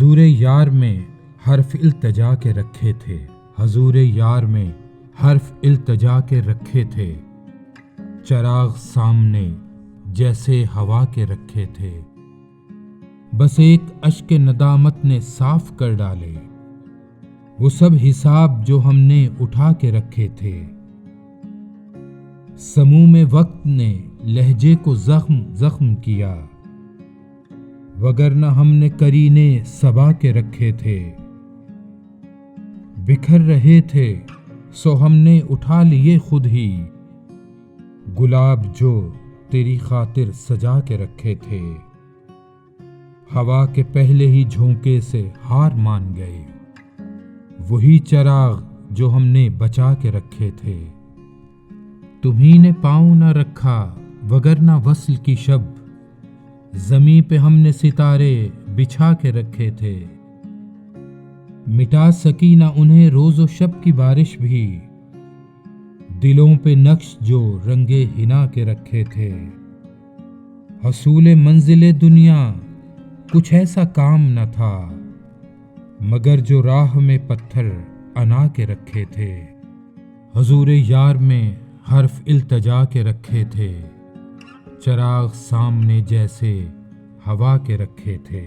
حضور یار میں حرف التجا کے رکھے تھے، حضور یار میں حرف التجا کے رکھے تھے، چراغ سامنے جیسے ہوا کے رکھے تھے، بس ایک اشک ندامت نے صاف کر ڈالے وہ سب حساب جو ہم نے اٹھا کے رکھے تھے۔ سموم وقت نے لہجے کو زخم زخم کیا، وگرنہ ہم نے کرینے صبا کے رکھے تھے۔ بکھر رہے تھے سو ہم نے اٹھا لیے خود ہی، گلاب جو تیری خاطر سجا کے رکھے تھے۔ ہوا کے پہلے ہی جھونکے سے ہار مان گئے، وہی چراغ جو ہم نے بچا کے رکھے تھے۔ تمہیں نے پاؤں نہ رکھا وگرنہ وصل کی شب، زمیں پہ ہم نے ستارے بچھا کے رکھے تھے۔ مٹا سکی نہ انہیں روز و شب کی بارش بھی، دلوں پہ نقش جو رنگے حنا کے رکھے تھے۔ حصول منزل دنیا کچھ ایسا کام نہ تھا، مگر جو راہ میں پتھر انا کے رکھے تھے۔ حضور یار میں حرف التجا کے رکھے تھے، چراغ سامنے جیسے ہوا کے رکھے تھے۔